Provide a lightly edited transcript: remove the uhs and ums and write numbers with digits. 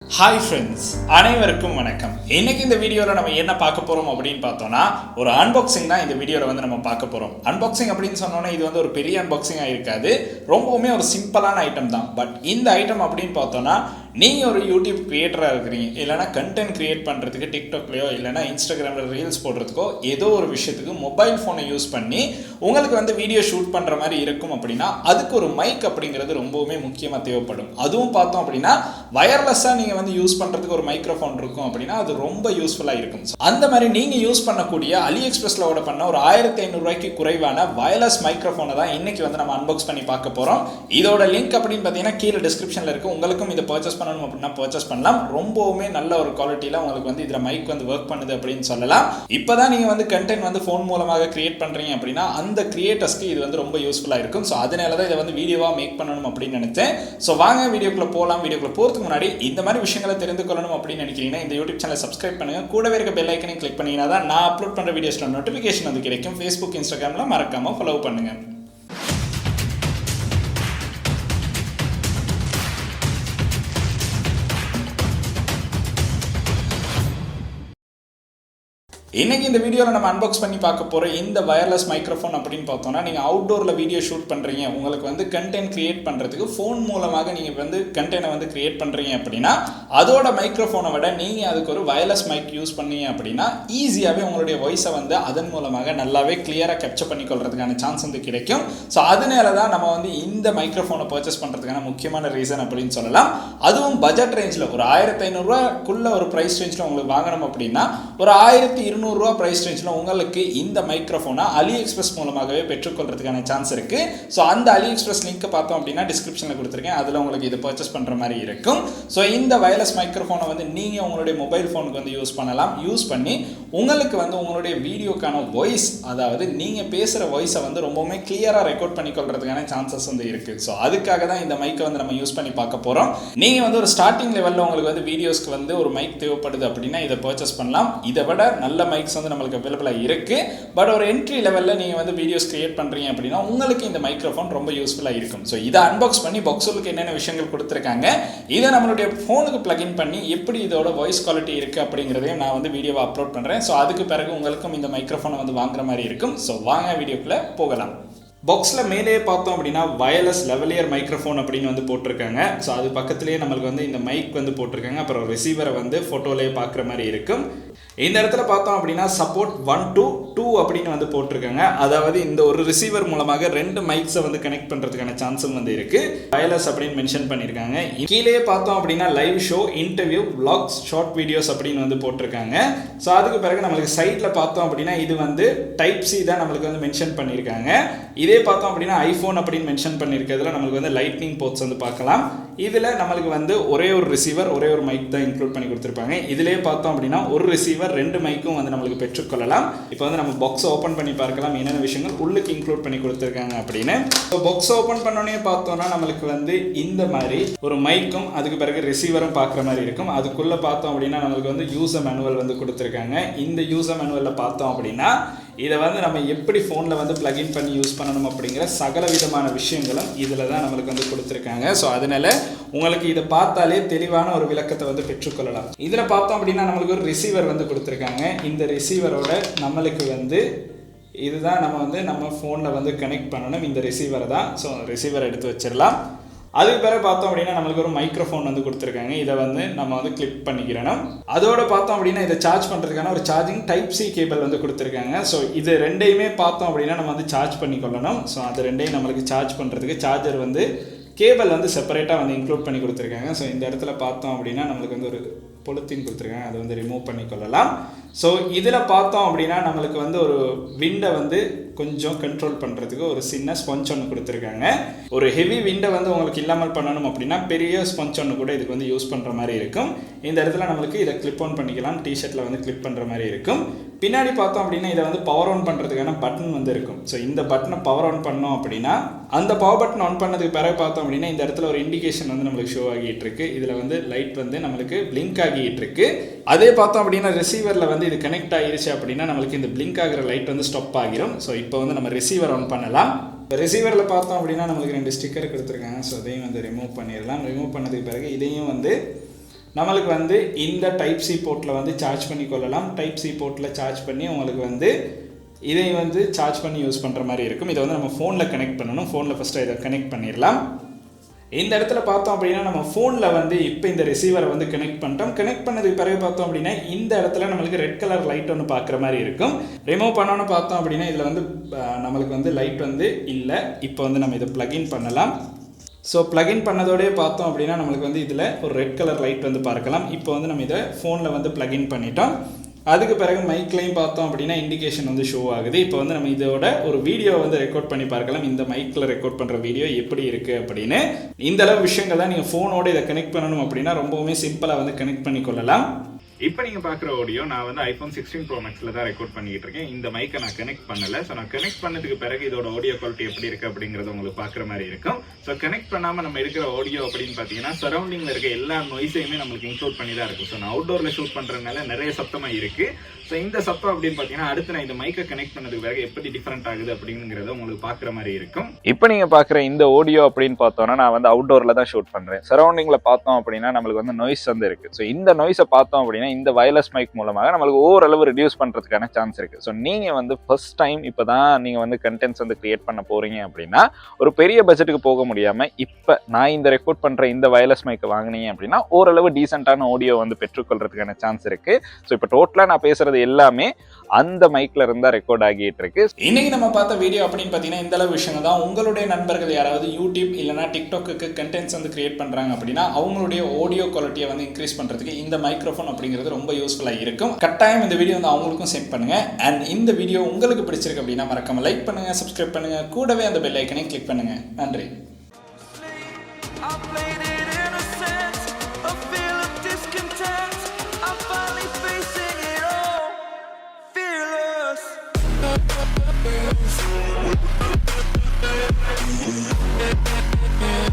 Hi friends, அனைவருக்கும் வணக்கம். இன்னைக்கு இந்த வீடியோவில் நம்ம என்ன பார்க்க போகிறோம் அப்படின்னு பார்த்தோன்னா, ஒரு அன்பாக்சிங் தான் இந்த வீடியோவில் வந்து நம்ம பார்க்க போகிறோம். அன்பாக்சிங் அப்படின்னு சொன்னோன்னா இது வந்து ஒரு பெரிய அன்பாக்சிங்காக இருக்காது, ரொம்பவுமே ஒரு சிம்பிளான ஐட்டம் தான். பட் இந்த ஐட்டம் அப்படின்னு பார்த்தோன்னா, நீங்கள் ஒரு யூடியூப் கிரியேட்டராக இருக்கிறீங்க, இல்லைனா கண்டென்ட் கிரியேட் பண்ணுறதுக்கு டிக்டாக்லையோ இல்லைனா இன்ஸ்டாகிராமில் ரீல்ஸ் போடுறதுக்கோ ஏதோ ஒரு விஷயத்துக்கு மொபைல் ஃபோனை யூஸ் பண்ணி உங்களுக்கு வந்து வீடியோ ஷூட் பண்ணுற மாதிரி இருக்கும் அப்படின்னா, அதுக்கு ஒரு மைக் அப்படிங்கிறது ரொம்பவுமே முக்கியமாக தேவைப்படும். அதுவும் பார்த்தோம் அப்படின்னா வயர்லெஸ்ஸாக நீங்கள் வந்து யூஸ் பண்ணுறதுக்கு ஒரு மைக்ரோஃபோன் இருக்கும் அப்படின்னா அது ரொம்ப யூஸ்ஃபுல்லாக இருக்கும். அந்த மாதிரி நீங்கள் யூஸ் பண்ணக்கூடிய அலி எக்ஸ்பிரஸில் ஆர்டர் பண்ண ஒரு 1500 ரூபாய்க்கு குறைவான வயர்லெஸ் மைக்ரோஃபோனை தான் இன்னைக்கு வந்து நம்ம அன்பாக்ஸ் பண்ணி பார்க்க போகிறோம். இதோட லிங்க் அப்படின்னு பார்த்தீங்கன்னா கீழே டிஸ்கிரிப்ஷனில் இருக்குது. உங்களுக்கும் இதை பர்ச்சேஸ் பண்ணணும் அப்படின்னா பர்ச்சேஸ் பண்ணலாம். ரொம்பவுமே நல்ல ஒரு குவாலிட்டியில் உங்களுக்கு வந்து இதில் மைக் வந்து ஒர்க் பண்ணுது அப்படின்னு சொல்லலாம். இப்போ தான் நீங்கள் வந்து கண்டென்ட் வந்து ஃபோன் மூலமாக கிரியேட் பண்ணுறீங்க அப்படின்னா அந்த கிரியேட்டர்ஸ்க்கு இது வந்து ரொம்ப யூஸ்ஃபுல்லாக இருக்கும். ஸோ அதனால தான் இதை வந்து வீடியோவாக மேக் பண்ணணும் அப்படின்னு நினைச்சேன். ஸோ வாங்க வீடியோக்குள்ளே போகலாம். வீடியோக்குள்ளே போகிறதுக்கு முன்னாடி இந்த மாதிரி விஷயங்களை தெரிந்து கொள்ளணும் அப்படின்னு நினைக்கிறீங்கன்னா இந்த யூடியூப் சேனலை சப்ஸ்கிரைப் பண்ணுங்க. கூடவே இருக்க பெல் ஐக்கனையும் கிளிக் பண்ணீங்கன்னா தான் நான் அப்லோட் பண்ணுற வீடியோஸ்ல நோட்டிஃபிகேஷன் வந்து கிடைக்கும். ஃபேஸ்புக், இன்ஸ்டாகிராம்ல மறக்காம ஃபாலோ பண்ணுங்க. இன்னைக்கு இந்த வீடியோவில் நம்ம அன்பாக்ஸ் பண்ணி பார்க்க போகிற இந்த வயர்லெஸ் மைக்ரோஃபோன் அப்படின்னு பார்த்தோம்னா, நீங்கள் அவுட்டோரில் வீடியோ ஷூட் பண்ணுறீங்க, உங்களுக்கு வந்து கண்டென்ட் கிரியேட் பண்ணுறதுக்கு ஃபோன் மூலமாக நீங்கள் வந்து கண்டென்ட்டை வந்து கிரியேட் பண்ணுறீங்க அப்படின்னா அதோட மைக்ரோஃபோனை விட நீங்கள் அதுக்கு ஒரு வயர்லெஸ் மைக் யூஸ் பண்ணீங்க அப்படின்னா ஈஸியாகவே உங்களுடைய வாய்ஸை வந்து அதன் மூலமாக நல்லாவே கிளியராக கேப்சர் பண்ணிக்கொள்றதுக்கான சான்ஸ் வந்து கிடைக்கும். ஸோ அதனால தான் நம்ம வந்து இந்த மைக்ரோஃபோனை பர்ச்சேஸ் பண்ணுறதுக்கான முக்கியமான ரீசன் அப்படின்னு சொல்லலாம். அதுவும் பட்ஜெட் ரேஞ்சில் ஒரு 1500 ரூபாய்க்குள்ள ஒரு ப்ரைஸ் ரேஞ்சில் உங்களுக்கு வாங்கணும் அப்படின்னா ஒரு 1200 ரூபா பிரைஸ் ரேஞ்சில் உங்களுக்கு இந்த மைக்ரோஃபோனை அலி எக்ஸ்பிரஸ் மூலமாகவே பெற்றுக்கொள்றதுக்கான சான்ஸ் இருக்கு. ஸோ அந்த அலி எக்ஸ்பிரஸ் லிங்க் பார்த்தோம் அப்படின்னா டிஸ்கிரிப்ஷனில் கொடுத்துருக்கேன், அதில் உங்களுக்கு இதை பர்ச்சேஸ் பண்ணுற மாதிரி இருக்கும். ஸோ இந்த வயர்லெஸ் மைக்ரோஃபோனை வந்து நீங்கள் உங்களுடைய மொபைல் ஃபோனுக்கு வந்து யூஸ் பண்ணலாம். யூஸ் பண்ணி உங்களுக்கு வந்து உங்களுடைய வீடியோக்கான வாய்ஸ், அதாவது நீங்கள் பேசுகிற வாய்ஸை வந்து ரொம்பவுமே கிளியராக ரெக்கார்ட் பண்ணிக்கொள்றதுக்கான சான்சஸ் வந்து இருக்குது. ஸோ அதுக்காக தான் இந்த மைக்கை வந்து நம்ம யூஸ் பண்ணி பார்க்க போகிறோம். நீங்கள் வந்து ஒரு ஸ்டார்டிங் லெவலில் உங்களுக்கு வந்து வீடியோஸ்க்கு வந்து ஒரு மைக் தேவைப்படுது அப்படின்னா இதை பர்ச்சேஸ் பண்ணலாம். இதை விட நல்ல மைக்ஸ் வந்து நம்மளுக்கு அவைலபிளாக இருக்குது. பட் ஒரு என்ட்ரி லெவலில் நீங்கள் வந்து வீடியோஸ் கிரியேட் பண்ணுறீங்க அப்படின்னா உங்களுக்கு இந்த மைக்ரோஃபோன் ரொம்ப யூஸ்ஃபுல்லாக இருக்கும். ஸோ இதை அன்பாக்ஸ் பண்ணி பாக்ஸுக்கு என்னென்ன விஷயங்கள் கொடுத்துருக்காங்க, இதை நம்மளுடைய ஃபோனுக்கு பிளக்இன் பண்ணி எப்படி இதோட வாய்ஸ் குவாலிட்டி இருக்குது அப்படிங்கிறதையும் நான் வந்து வீடியோவை அப்லோட் பண்ணுறேன். ஸோ அதுக்கு பிறகு உங்களுக்கும் இந்த மைக்ரோஃபோனை வந்து வாங்குற மாதிரி இருக்கும். ஸோ வாங்க வீடியோக்குள்ளே போகலாம். பாக்ஸில் மேலேயே பார்த்தோம் அப்படின்னா வயர்லெஸ் லெவலியர் மைக்ரோஃபோன் அப்படின்னு வந்து போட்டிருக்காங்க. ஸோ அது பக்கத்துலேயே நம்மளுக்கு வந்து இந்த மைக் வந்து போட்டிருக்காங்க. அப்புறம் ரிசீவரை வந்து ஃபோட்டோலேயே பார்க்குற மாதிரி இருக்கும். இந்த இடத்துல பார்த்தோம் அப்படின்னா சப்போர்ட் 1 to 2 அப்படின்னு வந்து போட்டிருக்காங்க. அதாவது இந்த ஒரு ரிசீவர் மூலமாக 2 மைக்ஸை வந்து கனெக்ட் பண்ணுறதுக்கான சான்ஸும் வந்து இருக்குது. வயர்லெஸ் அப்படின்னு மென்ஷன் பண்ணியிருக்காங்க. கீழே பார்த்தோம் அப்படின்னா live show, interview, vlogs, short videos அப்படின்னு வந்து போட்டிருக்காங்க. ஸோ அதுக்கு பிறகு நம்மளுக்கு சைடில் பார்த்தோம் அப்படின்னா இது வந்து டைப் சி தான் நம்மளுக்கு வந்து மென்ஷன் பண்ணியிருக்காங்க. இதே பார்த்தோம் அப்படின்னா ஐஃபோன் அப்படின்னு மென்ஷன் பண்ணியிருக்கிறதுல நம்மளுக்கு வந்து லைட்னிங் போர்ட்ஸ் வந்து பார்க்கலாம். இதில் நம்மளுக்கு வந்து ஒரே ஒரு ரிசீவர், ஒரே ஒரு மைக் தான் இன்க்ளூட் பண்ணி கொடுத்துருப்பாங்க. இதிலே பார்த்தோம் அப்படின்னா ஒரு ரிசீவர் 2 மைக்கும் வந்து நம்மளுக்கு பெற்றுக்கொள்ளலாம். இப்போ வந்து நம்ம பாக்ஸ் ஓப்பன் பண்ணி பார்க்கலாம் என்னென்ன விஷயங்கள் உள்ளுக்கு இன்க்ளூட் பண்ணி கொடுத்துருக்காங்க அப்படின்னு. இப்போ பாக்ஸ் ஓப்பன் பண்ணோன்னே பார்த்தோம்னா நம்மளுக்கு வந்து இந்த மாதிரி ஒரு மைக்கும் அதுக்கு பிறகு ரிசீவரும் பார்க்குற மாதிரி இருக்கும். அதுக்குள்ளே பார்த்தோம் அப்படின்னா நம்மளுக்கு வந்து யூசர் மேனுவல் வந்து கொடுத்துருக்காங்க. இந்த யூசர் மேனுவலில் பார்த்தோம் அப்படின்னா இதை வந்து நம்ம எப்படி ஃபோனில் வந்து பிளக்இன் பண்ணி யூஸ் பண்ணணும் அப்படிங்கிற சகல விதமான விஷயங்களும் இதில் தான் நம்மளுக்கு வந்து கொடுத்துருக்காங்க. ஸோ அதனால் உங்களுக்கு இதை பார்த்தாலே தெளிவான ஒரு விளக்கத்தை வந்து பெற்றுக்கொள்ளலாம். இதில் பார்த்தோம் அப்படின்னா நம்மளுக்கு ஒரு ரிசீவர் வந்து கொடுத்துருக்காங்க. இந்த ரிசீவரோட நம்மளுக்கு வந்து இதுதான் நம்ம ஃபோனில் வந்து கனெக்ட் பண்ணணும், இந்த ரிசீவரை தான். ஸோ ரிசீவரை எடுத்து வச்சிடலாம். அதுக்கு பிறகு பார்த்தோம் அப்படின்னா நம்மளுக்கு ஒரு மைக்ரோஃபோன் வந்து கொடுத்துருக்காங்க. இதை வந்து நம்ம வந்து கிளிக் பண்ணிக்கிறணும். அதோட பார்த்தோம் அப்படின்னா இதை சார்ஜ் பண்ணுறதுக்கான ஒரு சார்ஜிங் டைப் சி கேபிள் வந்து கொடுத்துருக்காங்க. ஸோ இது ரெண்டையுமே பார்த்தோம் அப்படின்னா நம்ம வந்து சார்ஜ் பண்ணிக்கொள்ளணும். ஸோ அது ரெண்டையும் நம்மளுக்கு சார்ஜ் பண்ணுறதுக்கு சார்ஜர் வந்து கேபிள் வந்து செப்பரேட்டாக வந்து இன்க்ளூட் பண்ணி கொடுத்துருக்காங்க. ஸோ இந்த இடத்துல பார்த்தோம் அப்படின்னா நம்மளுக்கு வந்து ஒரு பொலித்தீன் கொடுத்துருக்காங்க, அதை வந்து ரிமூவ் பண்ணிக்கொள்ளலாம். ஸோ இதில் பார்த்தோம் அப்படின்னா நம்மளுக்கு வந்து ஒரு விண்டை வந்து கொஞ்சம் கண்ட்ரோல் பண்ணுறதுக்கு ஒரு சின்ன ஸ்பஞ்ச் ஒன்று கொடுத்துருக்காங்க. ஒரு ஹெவி விண்டை வந்து உங்களுக்கு இல்லாமல் பண்ணணும் அப்படின்னா பெரிய ஸ்பஞ்ச் ஒன்று கூட இதுக்கு வந்து யூஸ் பண்ணுற மாதிரி இருக்கும். இந்த இடத்துல நம்மளுக்கு இதை கிளிப் ஆன் பண்ணிக்கலாம், டிஷர்ட்டில் வந்து கிளிப் பண்ணுற மாதிரி இருக்கும். பின்னாடி பார்த்தோம் அப்படின்னா இதை வந்து பவர் ஆன் பண்ணுறதுக்கான பட்டன் வந்து இருக்கும். ஸோ இந்த பட்டனை பவர் ஆன் பண்ணோம் அப்படின்னா அந்த பவர் பட்டன் ஆன் பண்ணதுக்கு பிறகு பார்த்தோம் அப்படின்னா இந்த இடத்துல ஒரு இண்டிகேஷன் வந்து நம்மளுக்கு ஷோ ஆகிட்டு இருக்கு. இதில் வந்து லைட் வந்து நம்மளுக்கு பிளிங்க் ஆகிட்டு இருக்கு. அதே பார்த்தோம் அப்படின்னா ரிசீவரில் வந்து இது கனெக்ட் ஆகிருச்சு அப்படின்னா நம்மளுக்கு இந்த பிளிங்க் ஆகிற லைட் வந்து ஸ்டாப் ஆகிரும். ஸோ இப்போ வந்து நம்ம ரிசீவர் ஆன் பண்ணலாம். ரிசீவரில் பார்த்தோம் அப்படின்னா நம்மளுக்கு 2 ஸ்டிக்கர் கொடுத்துருக்காங்க. ஸோ அதையும் வந்து ரிமூவ் பண்ணிடலாம். ரிமூவ் பண்ணதுக்கு பிறகு இதையும் வந்து நம்மளுக்கு வந்து இந்த டைப் சி போர்ட்டில் வந்து சார்ஜ் பண்ணி கொள்ளலாம். டைப் சி போர்ட்டில் சார்ஜ் பண்ணி உங்களுக்கு வந்து இதை வந்து சார்ஜ் பண்ணி யூஸ் பண்ணுற மாதிரி இருக்கும். இதை வந்து நம்ம ஃபோனில் கனெக்ட் பண்ணணும். ஃபோனில் ஃபஸ்ட்டு இதை கனெக்ட் பண்ணிடலாம். இந்த இடத்துல பார்த்தோம் அப்படின்னா நம்ம ஃபோனில் வந்து இப்போ இந்த ரிசீவரை வந்து கனெக்ட் பண்ணிட்டோம். கனெக்ட் பண்ணதுக்கு பிறகு பார்த்தோம் அப்படின்னா இந்த இடத்துல நம்மளுக்கு ரெட் கலர் லைட் ஒன்று பார்க்குற மாதிரி இருக்கும். ரிமூவ் பண்ணோன்னு பார்த்தோம் அப்படின்னா இதில் வந்து நம்மளுக்கு வந்து லைட் வந்து இல்லை. இப்போ வந்து நம்ம இதை ப்ளக்இன் பண்ணலாம். ஸோ ப்ளக்இன் பண்ணதோடய பார்த்தோம் அப்படின்னா நம்மளுக்கு வந்து இதில் ஒரு ரெட் கலர் லைட் வந்து பார்க்கலாம். இப்போ வந்து நம்ம இதை ஃபோனில் வந்து ப்ளக்இன் பண்ணிட்டோம். அதுக்கு பிறகு மைக்லையும் பார்த்தோம் அப்படின்னா இண்டிகேஷன் வந்து ஷோ ஆகுது. இப்போ வந்து நம்ம இதோட ஒரு வீடியோ வந்து ரெக்கார்ட் பண்ணி பார்க்கலாம். இந்த மைக்கில் ரெக்கார்ட் பண்ணுற வீடியோ எப்படி இருக்குது அப்படின்னு. இந்த அளவு விஷயங்கள் தான் நீங்கள் ஃபோனோட இதை கனெக்ட் பண்ணணும் அப்படின்னா ரொம்பவுமே சிம்பிளாக வந்து கனெக்ட் பண்ணி கொள்ளலாம். இப்போ நீங்கள் பார்க்குற ஆடியோ நான் வந்து iPhone 16 Pro Maxல தான் ரெக்கார்ட் பண்ணிக்கிட்டு இருக்கேன். இந்த மைக்கை நான் கனெக்ட் பண்ணலை. ஸோ நான் கனெக்ட் பண்ணதுக்கு பிறகு இதோட ஆடியோ குவாலிட்டி எப்படி இருக்குது அப்படிங்கிறது உங்களுக்கு பார்க்குற மாதிரி இருக்கும். ஸோ கனெக்ட் பண்ணாமல் நம்ம இருக்கிற ஆடியோ அப்படின்னு பார்த்தீங்கன்னா சரௌண்டிங்கில் இருக்க எல்லா நாய்ஸையுமே நம்மளுக்கு இன்க்ளூட் பண்ணி தான் இருக்கும். ஸோ நான் அவுட்டோரில் ஷூட் பண்ணுறதுனால நிறைய சத்தமாக இருக்குது. ஸோ இந்த சத்தம் அப்படின்னு பார்த்தீங்கன்னா அடுத்து நான் இந்த மைக்கை கனெக்ட் பண்ணதுக்கு பிறகு எப்படி டிஃப்ரெண்ட் ஆகுது அப்படிங்கிறத உங்களுக்கு பார்க்குற மாதிரி இருக்கும். இப்போ நீங்கள் பார்க்குற இந்த ஆடியோ அப்படின்னு பார்த்தோன்னா நான் வந்து அவுட்டோரில் தான் ஷூட் பண்ணுறேன். சரௌண்டிங்கில் பார்த்தோம் அப்படின்னா நம்மளுக்கு வந்து நாய்ஸ் வந்து இருக்குது. ஸோ இந்த நாய்ஸை பார்த்தோம் அப்படின்னா இந்த வயர்லெஸ் மைக் மூலமாக நம்மளுக்கு ஓரளவு ரிடியூஸ் பண்ணுறதுக்கான சான்ஸ் இருக்குது. ஸோ நீங்கள் வந்து ஃபர்ஸ்ட் டைம் இப்போ தான் நீங்கள் வந்து கண்டென்ட்ஸ் வந்து கிரியேட் பண்ண போகிறீங்க அப்படின்னா ஒரு பெரிய பட்ஜெட்டுக்கு போக முடியாமல் இப்போ நான் இந்த ரெக்கார்ட் பண்ணுற இந்த வயர்லெஸ் மைக்கை வாங்கினீங்க அப்படின்னா ஓரளவு டீசெண்டான ஆடியோ வந்து பெற்றுக்கொள்றதுக்கான சான்ஸ் இருக்குது. ஸோ இப்போ டோட்டலாக நான் பேசுகிறது எல்லாமே அந்த மைக்ல இருந்தா ரெக்கார்ட் ஆகிட்டு இருக்கு. இன்னைக்கு நம்ம பார்த்த வீடியோ அப்படின்னு பார்த்தீங்கன்னா இந்த அளவு விஷயங்கள் தான். உங்களுடைய நண்பர்கள் யாராவது யூடியூப் இல்லைனா டிக்டாக்கு கண்டென்ட்ஸ் வந்து கிரியேட் பண்ணுறாங்க அப்படின்னா அவங்களுடைய ஆடியோ குவாலிட்டியை வந்து இன்க்ரீஸ் பண்ணுறதுக்கு இந்த மைக்ரோஃபோன் அப்படிங்கிறது ரொம்ப யூஸ்ஃபுல்லாக இருக்கும். கட்டாயம் இந்த வீடியோ வந்து அவங்களுக்கும் சென்ட் பண்ணுங்க. அண்ட் இந்த வீடியோ உங்களுக்கு பிடிச்சிருக்கு அப்படின்னா மறக்காம லைக் பண்ணுங்க, சப்ஸ்கிரைப் பண்ணுங்க, கூடவே அந்த பெல் ஐக்கனை கிளிக் பண்ணுங்க. நன்றி. Yeah.